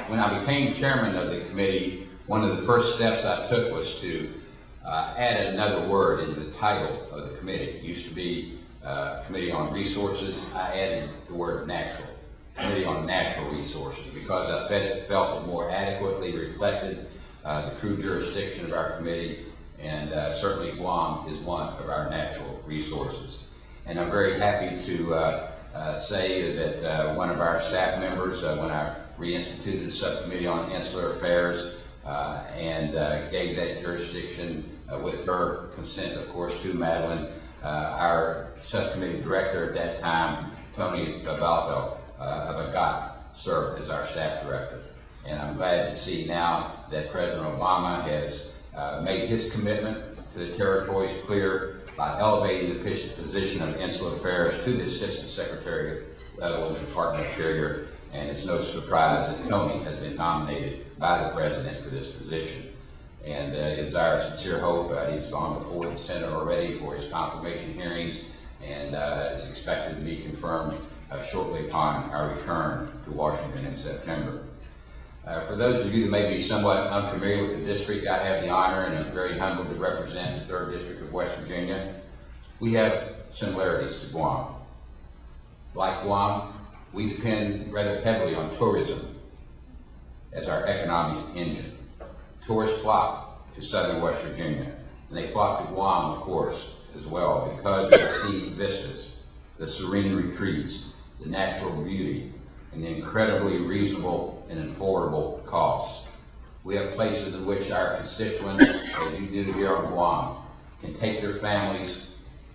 when I became chairman of the committee, one of the first steps I took was to add another word into the title of the committee. It used to be Committee on Resources. I added the word natural, Committee on Natural Resources, because I felt it more adequately reflected the true jurisdiction of our committee, and certainly Guam is one of our natural resources. And I'm very happy to say that one of our staff members, when I reinstituted a subcommittee on insular affairs and gave that jurisdiction with her consent, of course, to Madeline, our subcommittee director at that time, Tony Abagat, served as our staff director. And I'm glad to see now that President Obama has made his commitment to the territories clear by elevating the position of insular affairs to the Assistant Secretary level in the Department of Interior. And it's no surprise that Tony has been nominated by the President for this position. And it is our sincere hope he's gone before the Senate already for his confirmation hearings, and is expected to be confirmed shortly upon our return to Washington in September. For those of you that may be somewhat unfamiliar with the district, I have the honor and I'm very humbled to represent the 3rd District of West Virginia. We have similarities to Guam. Like Guam, we depend rather heavily on tourism as our economic engine. Tourists flock to southern West Virginia, and they flock to Guam, of course, as well, because of the scenic vistas, the serene retreats, the natural beauty, and the incredibly reasonable and affordable costs. We have places in which our constituents, as you do here on Guam, can take their families,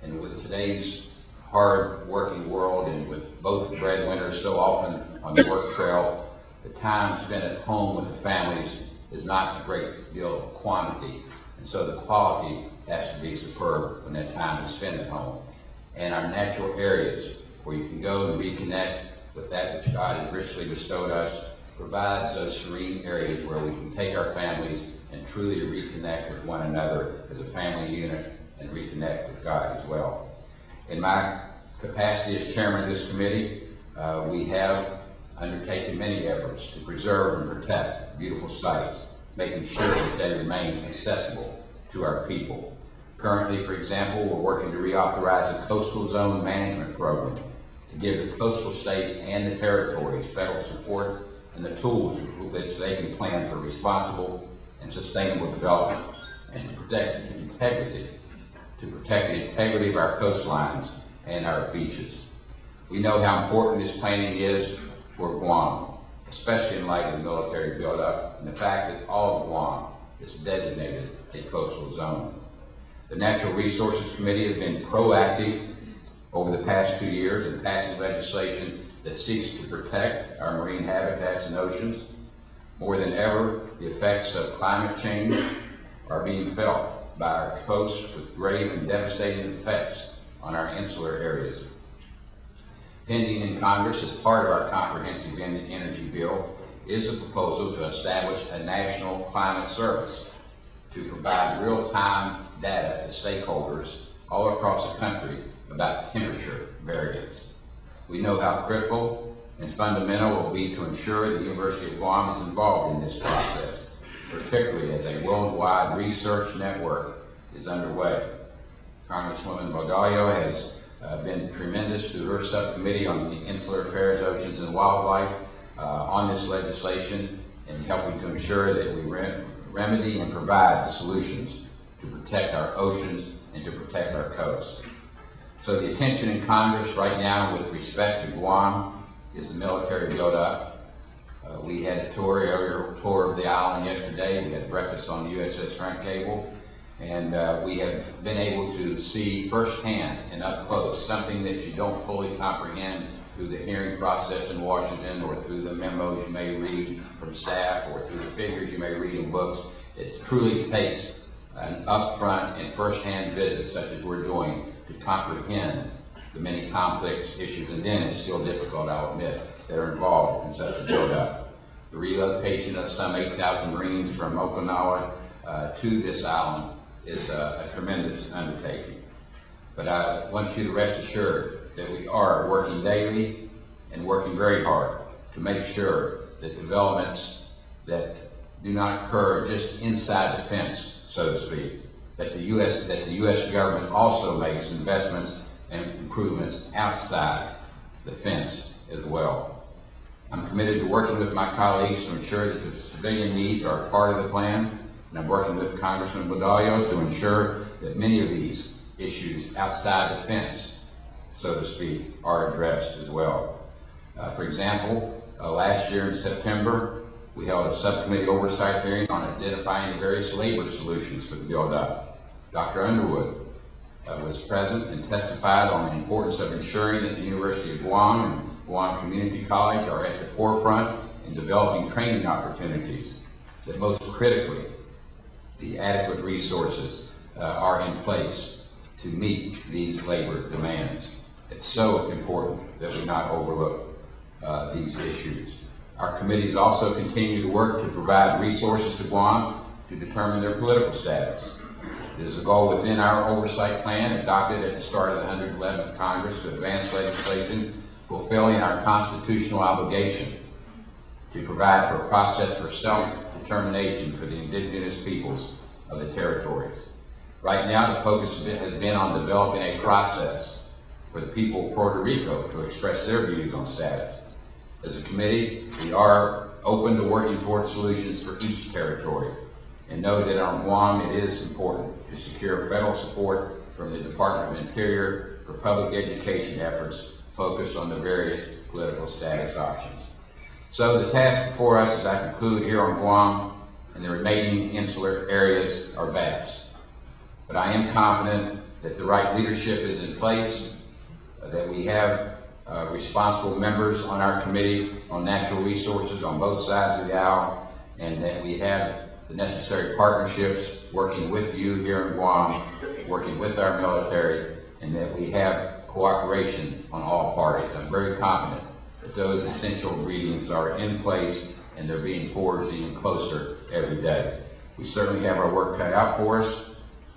and with today's hard working world and with both breadwinners so often on the work trail, the time spent at home with the families is not a great deal of quantity, and so the quality has to be superb when that time is spent at home. And our natural areas where you can go and reconnect with that which God has richly bestowed us provides those serene areas where we can take our families and truly reconnect with one another as a family unit and reconnect with God as well. In my capacity as chairman of this committee, we have undertaken many efforts to preserve and protect beautiful sites, making sure that they remain accessible to our people. Currently, for example, we're working to reauthorize the Coastal Zone Management Program to give the coastal states and the territories federal support and the tools with which they can plan for responsible and sustainable development and to protect the integrity of our coastlines and our beaches. We know how important this planning is for Guam, especially in light of the military buildup and the fact that all of Guam is designated a coastal zone. The Natural Resources Committee has been proactive over the past 2 years in passing legislation that seeks to protect our marine habitats and oceans. More than ever, the effects of climate change are being felt by our coast with grave and devastating effects on our insular areas. Pending in Congress as part of our comprehensive energy bill is a proposal to establish a national climate service to provide real-time data to stakeholders all across the country about temperature variance. We know how critical and fundamental it will be to ensure the University of Guam is involved in this process, particularly as a worldwide research network is underway. Congresswoman Bagallo has been tremendous through her subcommittee on the Insular Affairs, Oceans, and Wildlife on this legislation and helping to ensure that we remedy and provide the solutions to protect our oceans and to protect our coasts. So the attention in Congress right now with respect to Guam is the military buildup. We had a tour of the island yesterday. We had breakfast on the USS Frank Cable, and we have been able to see firsthand and up close something that you don't fully comprehend through the hearing process in Washington or through the memos you may read from staff or through the figures you may read in books. It truly takes an upfront and firsthand visit such as we're doing to comprehend the many complex issues, and then it's still difficult, I'll admit, that are involved in such a build-up. The relocation of some 8,000 Marines from Okinawa to this island is a tremendous undertaking. But I want you to rest assured that we are working daily and working very hard to make sure that developments that do not occur just inside the fence, so to speak. That the U.S. government also makes investments and improvements outside the fence as well. I'm committed to working with my colleagues to ensure that the civilian needs are a part of the plan, and I'm working with Congressman Badallo to ensure that many of these issues outside the fence, so to speak, are addressed as well. For example, last year in September, we held a subcommittee oversight hearing on identifying the various labor solutions for the build-up. Dr. Underwood was present and testified on the importance of ensuring that the University of Guam and Guam Community College are at the forefront in developing training opportunities, that most critically, the adequate resources are in place to meet these labor demands. It's so important that we not overlook these issues. Our committees also continue to work to provide resources to Guam to determine their political status. It is a goal within our oversight plan adopted at the start of the 111th Congress to advance legislation fulfilling our constitutional obligation to provide for a process for self-determination for the indigenous peoples of the territories. Right now, the focus has been on developing a process for the people of Puerto Rico to express their views on status. As a committee, we are open to working towards solutions for each territory, and know that on Guam it is important to secure federal support from the Department of Interior for public education efforts focused on the various political status options. So the task before us, as I conclude here on Guam and the remaining insular areas, are vast. But I am confident that the right leadership is in place, that we have responsible members on our committee on natural resources on both sides of the aisle, and that we have the necessary partnerships working with you here in Guam, working with our military, and that we have cooperation on all parties. I'm very confident that those essential ingredients are in place and they're being forged even closer every day. We certainly have our work cut out for us,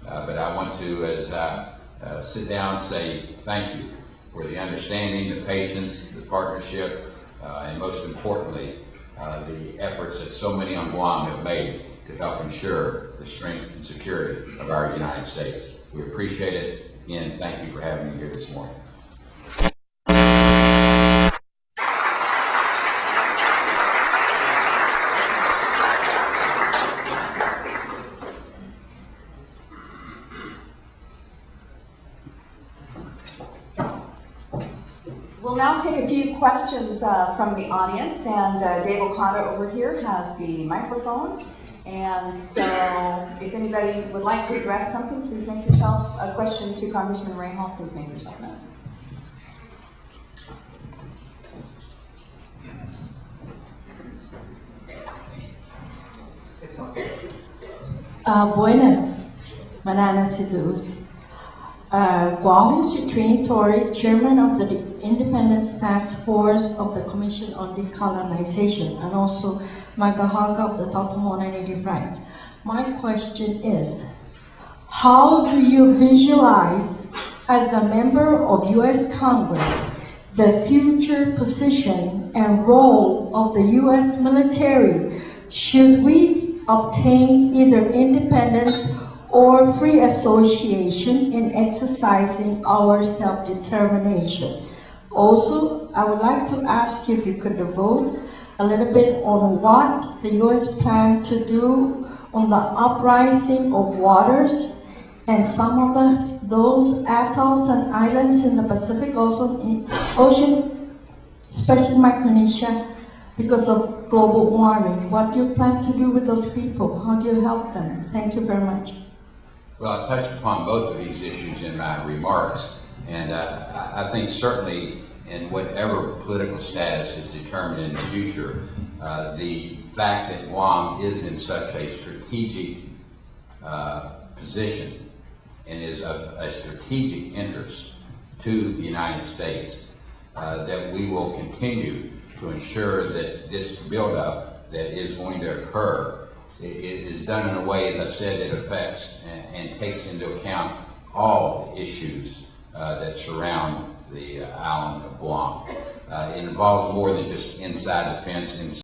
but I want to, as I sit down, say thank you for the understanding, the patience, the partnership, and most importantly, the efforts that so many on Guam have made to help ensure the strength and security of our United States. We appreciate it. Again, thank you for having me here this morning. We'll now take a few questions from the audience, and Dave Okada over here has the microphone. And so if anybody would like to address something, please make yourself a question to Congressman Rahall. Please make yourself known. Buenas, Mananas Sidus. Guam Territory, Chairman of the Independence Task Force of the Commission on Decolonization, and also Magahanga of the Tatamona Native Rights. My question is, how do you visualize, as a member of U.S. Congress, the future position and role of the U.S. military should we obtain either independence or free association in exercising our self-determination? Also, I would like to ask you if you could devote a little bit on what the U.S. plan to do on the uprising of waters and some of those atolls and islands in the Pacific Ocean, especially Micronesia, because of global warming. What do you plan to do with those people? How do you help them? Thank you very much. Well, I touched upon both of these issues in my remarks, and I think certainly in whatever political status is determined in the future, the fact that Guam is in such a strategic position and is of a strategic interest to the United States, that we will continue to ensure that this buildup that is going to occur it is done in a way, as I said, that affects and takes into account all issues that surround the island of Guam. It involves more than just inside the fence,